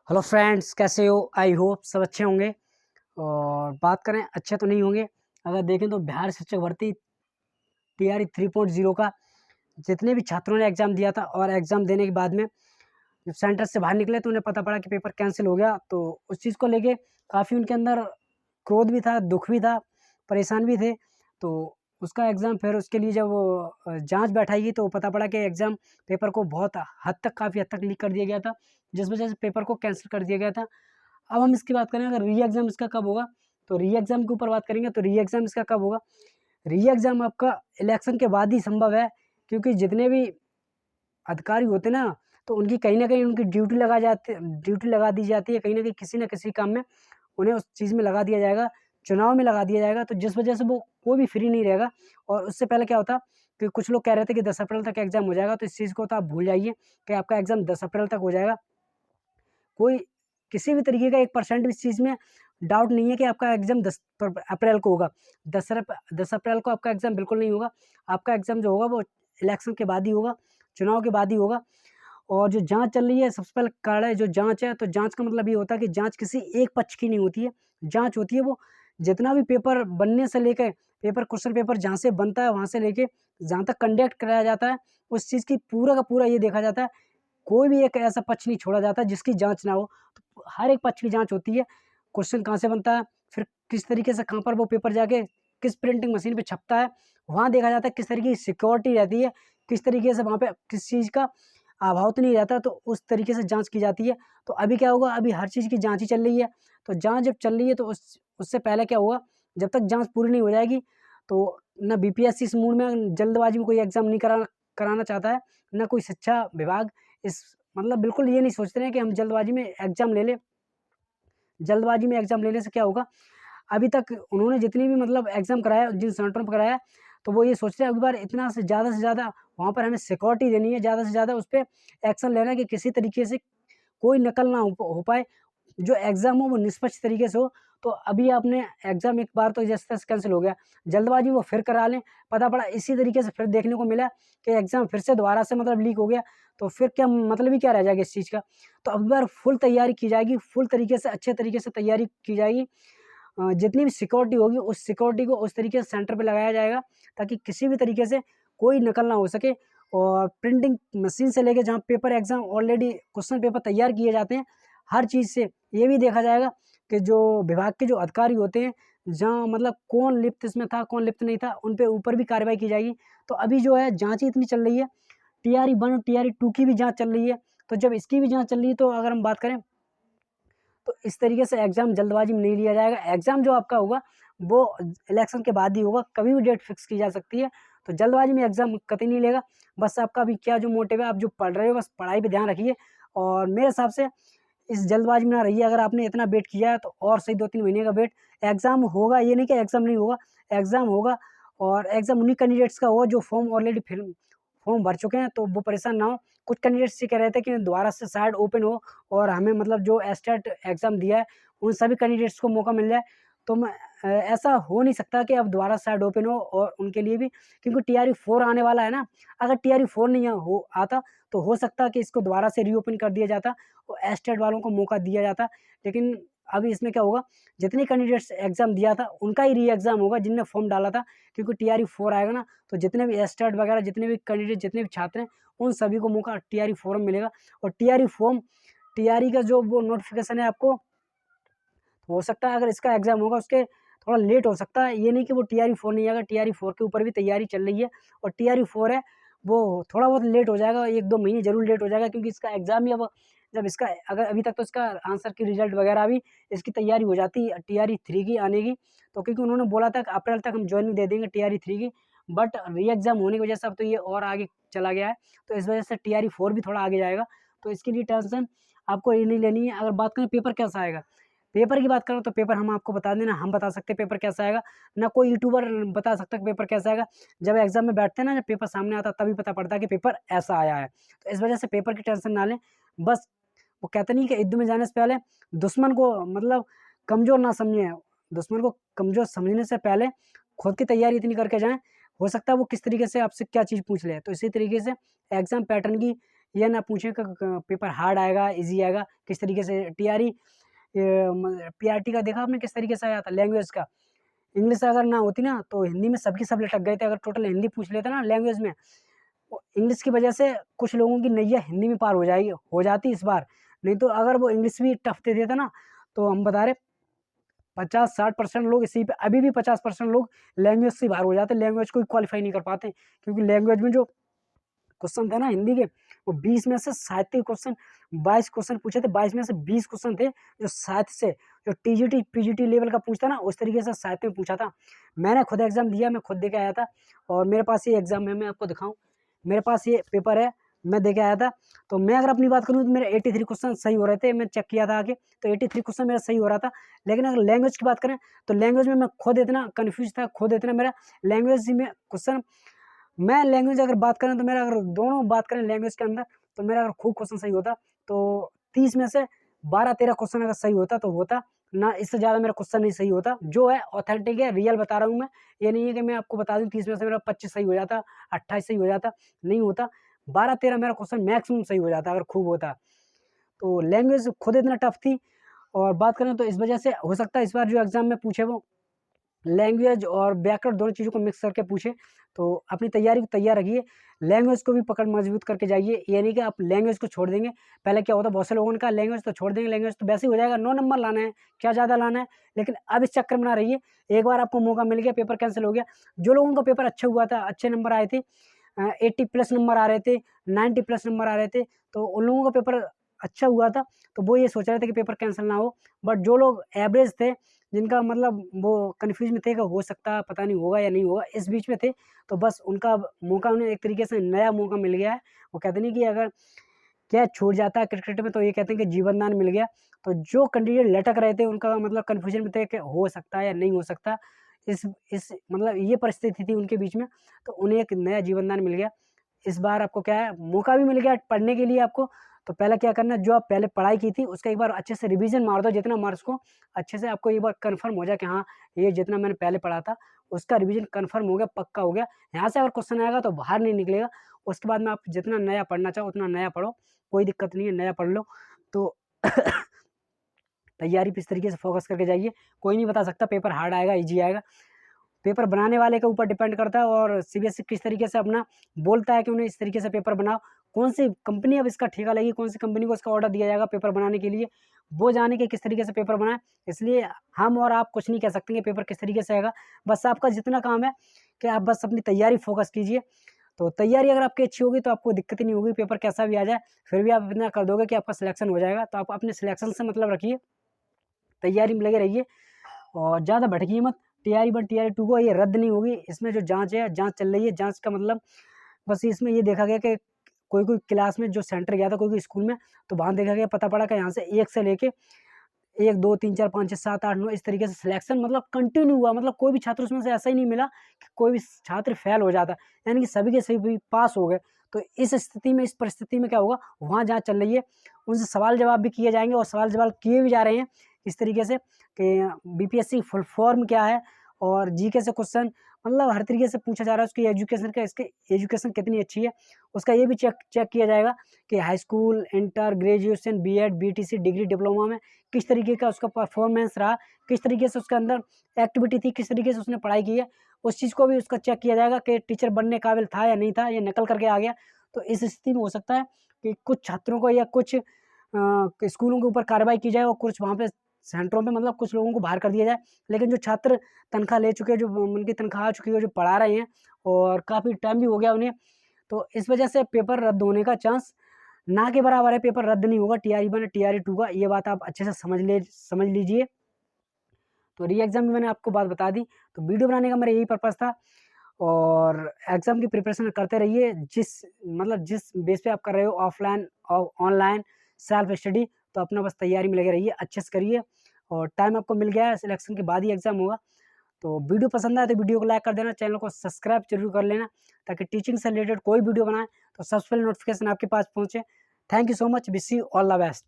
Hello friends, कैसे हो? I hope सब अच्छे होंगे। और बात करें अच्छे तो नहीं होंगे। अगर देखें तो बिहार शिक्षक भर्ती टीआरई 3.0 का जितने भी छात्रों ने एग्ज़ाम दिया था और एग्ज़ाम देने के बाद में जब सेंटर से बाहर निकले तो उन्हें पता पड़ा कि पेपर कैंसिल हो गया। तो उस चीज़ को लेके काफ़ी उनके अंदर क्रोध भी था, दुःख भी था, परेशान भी थे। तो उसका एग्ज़ाम फिर उसके लिए जब जाँच बैठाई गई तो पता पड़ा कि एग्ज़ाम पेपर को बहुत हद तक काफ़ी हद तक लीक कर दिया गया था, जिस वजह से पेपर को कैंसल कर दिया गया था। अब हम इसकी बात करें, अगर री एग्ज़ाम इसका कब होगा, तो री एग्ज़ाम के ऊपर बात करेंगे तो री एग्ज़ाम इसका कब होगा? री एग्ज़ाम आपका इलेक्शन के बाद ही संभव है, क्योंकि जितने भी अधिकारी होते हैं ना, तो उनकी कहीं न कहीं उनकी ड्यूटी लगा दी जाती है, कहीं न कहीं किसी न किसी काम में उन्हें उस चीज़ में लगा दिया जाएगा, चुनाव में लगा दिया जाएगा, तो जिस वजह से वो कोई भी फ्री नहीं रहेगा। और उससे पहले क्या होता कि कुछ लोग कह रहे थे कि 10 अप्रैल तक एग्ज़ाम हो जाएगा, तो इस चीज़ को तो आप भूल जाइए कि आपका एग्ज़ाम 10 अप्रैल तक हो जाएगा। कोई किसी भी तरीके का 1% भी इस चीज़ में डाउट नहीं है कि आपका एग्ज़ाम 10 अप्रैल को होगा। 10 अप्रैल को आपका एग्ज़ाम बिल्कुल नहीं होगा। आपका एग्ज़ाम जो होगा वो इलेक्शन के बाद ही होगा, चुनाव के बाद ही होगा। और जो जाँच चल रही है, सबसे पहले कारण है जो जाँच है, तो जाँच का मतलब ये होता है कि जाँच किसी एक पक्ष की नहीं होती है। जाँच होती है वो जितना भी पेपर बनने से लेके क्वेश्चन पेपर जहाँ से बनता है वहाँ से लेके जहाँ तक कंडक्ट कराया जाता है, उस चीज़ की पूरा का पूरा ये देखा जाता है, कोई भी एक ऐसा पक्ष नहीं छोड़ा जाता जिसकी जाँच ना हो। तो हर एक पक्ष की जाँच होती है, क्वेश्चन कहाँ से बनता है, फिर किस तरीके से कहाँ पर वो पेपर जाके किस प्रिंटिंग मशीन पे छपता है, वहाँ देखा जाता है किस तरीके की सिक्योरिटी रहती है, किस तरीके से वहाँ पे किस चीज़ का अभाव तो नहीं रहता, तो उस तरीके से जाँच की जाती है। तो अभी क्या होगा, अभी हर चीज़ की जाँच ही चल रही है, तो जाँच जब चल रही है तो उससे पहले क्या होगा, जब तक जाँच पूरी नहीं हो जाएगी, तो ना बीपीएससी इस मूड में जल्दबाजी में कोई एग्ज़ाम नहीं कराना चाहता है, ना कोई शिक्षा विभाग इस मतलब बिल्कुल ये नहीं सोचते हैं कि हम जल्दबाजी में एग्ज़ाम ले लें। जल्दबाजी में एग्ज़ाम लेने से क्या होगा, अभी तक उन्होंने जितनी भी मतलब एग्ज़ाम कराया, जिन सेंटरों पे कराया, तो वो ये सोच रहे हैं अगली बार इतना से ज़्यादा वहाँ पर हमें सिक्योरिटी देनी है, ज़्यादा से ज़्यादा उस पे एक्शन लेना है कि किसी तरीके से कोई नकल ना हो पाए, जो एग्ज़ाम हो वो निष्पक्ष तरीके से हो। तो अभी आपने एग्ज़ाम एक बार तो जैसे-तैसे कैंसल हो गया, जल्दबाज़ी में वो फिर करा लें, पता पड़ा इसी तरीके से फिर देखने को मिला कि एग्ज़ाम फिर से दोबारा से मतलब लीक हो गया, तो फिर क्या मतलब ही क्या रह जाएगा इस चीज़ का। तो अब बार फुल तैयारी की जाएगी, फुल तरीके से अच्छे तरीके से तैयारी की जाएगी। जितनी भी सिक्योरिटी होगी उस सिक्योरिटी को उस तरीके से सेंटर पे लगाया जाएगा ताकि किसी भी तरीके से कोई नकल ना हो सके। और प्रिंटिंग मशीन से लेके जहाँ paper exam already question paper तैयार किए जाते हैं, हर चीज़ से ये भी देखा जाएगा कि जो विभाग के जो अधिकारी होते हैं, जहाँ मतलब कौन लिप्त इसमें था, कौन लिप्त नहीं था, उन पे ऊपर भी कार्रवाई की जाएगी। तो अभी जो है जाँच ही इतनी चल रही है, टीआरई 1 और टीआरई 2 की भी जाँच चल रही है। तो जब इसकी भी जाँच चल रही है तो अगर हम बात करें, तो इस तरीके से एग्ज़ाम जल्दबाजी में नहीं लिया जाएगा। एग्ज़ाम जो आपका होगा वो इलेक्शन के बाद ही होगा, कभी भी डेट फिक्स की जा सकती है। तो जल्दबाजी में एग्ज़ाम कतई नहीं लेगा। बस आपका अभी क्या जो मोटिव है, आप जो पढ़ रहे हो बस पढ़ाई पे ध्यान रखिए। और मेरे हिसाब से इस जल्दबाजी में ना रहिए। अगर आपने इतना वेट किया है तो और सही 2-3 महीने का वेट, एग्ज़ाम होगा, ये नहीं कि एग्ज़ाम नहीं होगा, एग्ज़ाम होगा। और एग्ज़ाम उन्हीं कैंडिडेट्स का होगा जो फॉर्म ऑलरेडी फॉर्म भर चुके हैं, तो वो परेशान ना हों। कुछ कैंडिडेट्स ये कह रहे थे कि दोबारा से शायद ओपन हो और हमें मतलब जो एस्टेट एग्ज़ाम दिया है, उन सभी कैंडिडेट्स को मौका मिल जाए। तो ऐसा हो नहीं सकता कि अब दोबारा शायद ओपन हो और उनके लिए भी, क्योंकि टीआरई 4 आने वाला है ना। अगर टीआरई 4 नहीं हो आता तो हो सकता है कि इसको दोबारा से रीओपन कर दिया जाता और एस्टेट वालों को मौका दिया जाता। लेकिन अभी इसमें क्या होगा, जितने कैंडिडेट्स एग्ज़ाम दिया था उनका ही री एग्ज़ाम होगा जिनने फॉर्म डाला था, क्योंकि टीआरई 4 आएगा ना, तो जितने भी एस्टेट वगैरह जितने भी कैंडिडेट जितने भी छात्र हैं, उन सभी को मौका टीआरई फॉर्म मिलेगा। और टीआरई का जो वो नोटिफ़िकेशन है आपको, हो सकता है अगर इसका एग्ज़ाम होगा उसके थोड़ा लेट हो सकता है। ये नहीं कि वो टीआरई 4 नहीं आएगा, टीआरई 4 के ऊपर भी तैयारी चल रही है। और टीआरई 4 है, वो थोड़ा बहुत लेट हो जाएगा, 1-2 महीने ज़रूर लेट हो जाएगा, क्योंकि इसका एग्ज़ाम ही अब जब इसका अगर अभी तक तो इसका आंसर की रिज़ल्ट वगैरह भी इसकी तैयारी हो जाती है टीआरई 3 की आने की। तो क्योंकि उन्होंने बोला था कि अप्रैल तक हम जॉइनिंग दे देंगे टीआरई 3 की, बट री एग्ज़ाम होने की वजह से अब तो ये और आगे चला गया है। तो इस वजह से टीआरई 4 भी थोड़ा आगे जाएगा। तो इसके लिए टेंशन आपको ये नहीं लेनी है। अगर बात करें पेपर कैसा आएगा, पेपर की बात करूँ तो पेपर हम आपको बता दें ना, हम बता सकते हैं पेपर कैसा आएगा, ना कोई यूट्यूबर बता सकता है कि पेपर कैसा आएगा। जब एग्ज़ाम में बैठते हैं ना, जब पेपर सामने आता है तभी पता पड़ता है कि पेपर ऐसा आया है। तो इस वजह से पेपर की टेंशन ना लें। बस वो कहते नहीं कि युद्ध में जाने से पहले दुश्मन को मतलब कमज़ोर ना समझें। दुश्मन को कमज़ोर समझने से पहले खुद की तैयारी इतनी करके जाएँ, हो सकता है वो किस तरीके से आपसे क्या चीज़ पूछ ले। तो इसी तरीके से एग्ज़ाम पैटर्न की ये ना पूछें कि पेपर हार्ड आएगा, इजी आएगा, किस तरीके से। टीआरई पीआरटी का देखा आपने किस तरीके से आया था लैंग्वेज का। इंग्लिश अगर ना होती ना तो हिंदी में सबके सब लटक गए थे। अगर टोटल हिंदी पूछ लेता ना लैंग्वेज में, इंग्लिश की वजह से कुछ लोगों की नैया हिंदी में पार हो जाती इस बार। नहीं तो अगर वो इंग्लिश भी टफ दे देता ना, तो हम बता रहे 50-60% लोग इसी पे, अभी भी 50% लोग लैंग्वेज से बाहर हो जाते, लैंग्वेज को क्वालिफाई नहीं कर पाते। क्योंकि लैंग्वेज में जो क्वेश्चन थे ना हिंदी के, वो 20 में से साहित्य क्वेश्चन 22 क्वेश्चन पूछे थे, 22 में से 20 क्वेश्चन थे जो साहित्य से, जो टीजीटी पीजीटी लेवल का पूछता ना उस तरीके से साहित्य में पूछा था। मैंने खुद एग्जाम दिया, मैं खुद दे के आया था, और मेरे पास ये एग्जाम है, मैं आपको दिखाऊं, मेरे पास ये पेपर है, मैं दे के आया था। तो मैं अगर अपनी बात करूँ तो मेरे 83 क्वेश्चन सही हो रहे थे, मैं चेक किया था आगे, तो 83 क्वेश्चन मेरा सही हो रहा था। लेकिन अगर लैंग्वेज की बात करें तो लैंग्वेज में मैं खुद इतना कन्फ्यूज था, खुद इतना मेरा लैंग्वेज में क्वेश्चन, मैं लैंग्वेज अगर बात करें तो मेरा, अगर दोनों बात करें लैंग्वेज के अंदर, तो मेरा अगर खूब क्वेश्चन सही होता तो 30 में से 12-13 क्वेश्चन अगर सही होता तो होता ना, इससे ज़्यादा मेरा क्वेश्चन नहीं सही होता। जो है ऑथेंटिक है, रियल बता रहा हूँ मैं, ये नहीं है कि मैं आपको बता दूँ 30 में से मेरा 25 सही हो जाता, 28 सही हो जाता, नहीं होता। 12-13 मेरा क्वेश्चन मैक्सिमम सही हो जाता अगर खूब होता। तो लैंग्वेज खुद इतना टफ थी, और बात करें तो इस वजह से हो सकता है इस बार जो एग्ज़ाम में पूछे वो लैंग्वेज और व्याकरण दोनों चीज़ों को मिक्स करके पूछे। तो अपनी तैयारी को तैयार रखिए, लैंग्वेज को भी पकड़ मजबूत करके जाइए। ये नहीं कि आप लैंग्वेज को छोड़ देंगे। पहले क्या होता है, बहुत से लोगों ने कहा लैंग्वेज तो छोड़ देंगे, लैंग्वेज तो वैसे ही हो जाएगा, 9 नंबर लाना है, क्या ज़्यादा लाना है। लेकिन अब इस चक्कर में ना रहिए, एक बार आपको मौका मिल गया, पेपर कैंसिल हो गया। जो लोगों का पेपर अच्छा हुआ था, अच्छे नंबर आए थे, 80 प्लस नंबर आ रहे थे, 90 प्लस नंबर आ रहे थे, तो उन लोगों का पेपर अच्छा हुआ था, तो वो ये सोच रहे थे कि पेपर कैंसिल ना हो। बट जो लोग एवरेज थे, जिनका मतलब वो कन्फ्यूज़ में थे कि हो सकता है, पता नहीं होगा या नहीं होगा, इस बीच में थे, तो बस उनका मौका, उन्हें एक तरीके से नया मौका मिल गया है। वो कहते नहीं कि अगर कैच छूट जाता है क्रिकेट में तो ये कहते हैं कि जीवन दान मिल गया। तो जो कैंडिडेट लटक रहे थे, उनका मतलब कन्फ्यूजन में थे कि हो सकता है या नहीं हो सकता, इस मतलब ये परिस्थिति थी उनके बीच में, तो उन्हें एक नया जीवन दान मिल गया। इस बार आपको क्या है, मौका भी मिल गया पढ़ने के लिए आपको। तो पहले क्या करना है, जो आप पहले पढ़ाई की थी उसका एक बार अच्छे से रिवीजन मार दो, जितना मार्क्स को अच्छे से आपको एक बार कंफर्म हो जाए कि हाँ, ये जितना मैंने पहले पढ़ा था उसका रिवीजन कंफर्म हो गया, पक्का हो गया। यहाँ से अगर क्वेश्चन आएगा तो बाहर नहीं निकलेगा। उसके बाद में आप जितना नया पढ़ना चाहो उतना नया पढ़ो, कोई दिक्कत नहीं है, नया पढ़ लो। तो तैयारी पे इस तरीके से फोकस करके जाइए। कोई नहीं बता सकता पेपर हार्ड आएगा, ईजी आएगा, पेपर बनाने वाले के ऊपर डिपेंड करता है। और सीबीएसई किस तरीके से अपना बोलता है कि उन्हें इस तरीके से पेपर बनाओ, कौन सी कंपनी अब इसका ठेका लगेगी, कौन सी कंपनी को इसका ऑर्डर दिया जाएगा पेपर बनाने के लिए, वो जाने के किस तरीके से पेपर बनाए। इसलिए हम और आप कुछ नहीं कह सकते कि पेपर किस तरीके से आएगा। बस आपका जितना काम है कि आप बस अपनी तैयारी फोकस कीजिए। तो तैयारी अगर आपकी अच्छी होगी तो आपको दिक्कत ही नहीं होगी, पेपर कैसा भी आ जाए फिर भी आप इतना कर दोगे कि आपका सिलेक्शन हो जाएगा। तो आप अपने सिलेक्शन से मतलब रखिए, तैयारी में लगे रहिए, और ज़्यादा भटकिए मत। टीआरई 1 टीआरई 2 को ये रद्द नहीं होगी, इसमें जो जाँच है, जाँच चल रही है। जाँच का मतलब बस इसमें ये देखा गया कि कोई-कोई क्लास में जो सेंटर गया था, कोई-कोई स्कूल में, तो वहाँ देखा गया, पता पड़ा कि यहाँ से 1 से लेके 1, 2, 3, 4, 5, 6, 7, 8, 9 इस तरीके से सिलेक्शन मतलब कंटिन्यू हुआ। मतलब कोई भी छात्र उसमें से ऐसा ही नहीं मिला कि कोई भी छात्र फेल हो जाता, यानी कि सभी के सभी पास हो गए। तो इस स्थिति में, इस परिस्थिति में क्या होगा, वहाँ जाँच चल रही है, उनसे सवाल जवाब भी किए जाएँगे, और सवाल जवाब किए भी जा रहे हैं इस तरीके से कि बीपीएससी फुल फॉर्म क्या है, और जीके से क्वेश्चन, मतलब हर तरीके से पूछा जा रहा है उसकी एजुकेशन का, इसकी एजुकेशन कितनी अच्छी है, उसका ये भी चेक किया जाएगा कि high school, inter, graduation, BEd, BTC, degree, diploma में किस तरीके का उसका परफॉर्मेंस रहा, किस तरीके से उसके अंदर एक्टिविटी थी, किस तरीके से उसने पढ़ाई की है, उस चीज़ को भी उसका चेक किया जाएगा कि टीचर बनने काबिल था या नहीं था, या नकल करके आ गया। तो इस स्थिति में हो सकता है कि कुछ छात्रों को या कुछ स्कूलों के ऊपर कार्रवाई की जाए, और कुछ वहाँ पे सेंटरों पे मतलब कुछ लोगों को बाहर कर दिया जाए। लेकिन जो छात्र तनख्वाह ले चुके हैं, जो उनकी तनख्वाह आ चुकी है, जो पढ़ा रहे हैं और काफ़ी टाइम भी हो गया उन्हें, तो इस वजह से पेपर रद्द होने का चांस ना के बराबर है। पेपर रद्द नहीं होगा टीआरई 1 टीआरई 2 का, ये बात आप अच्छे से समझ लीजिए। तो री एग्ज़ाम में मैंने आपको बात बता दी। तो वीडियो बनाने का मेरा यही पर्पज़ था, और एग्ज़ाम की प्रिपरेशन करते रहिए, जिस बेस पे आप कर रहे हो, ऑफ़लाइन और ऑनलाइन सेल्फ स्टडी, तो अपना बस तैयारी में लगे रहिए, अच्छे से करिए। और टाइम आपको मिल गया है, सिलेक्शन के बाद ही एग्ज़ाम होगा। तो वीडियो पसंद आए तो वीडियो को लाइक कर देना, चैनल को सब्सक्राइब ज़रूर कर लेना, ताकि टीचिंग से रिलेटेड कोई वीडियो बनाए तो सबसे पहले नोटिफिकेशन आपके पास पहुँचे। Thank you so much, wish you all the best.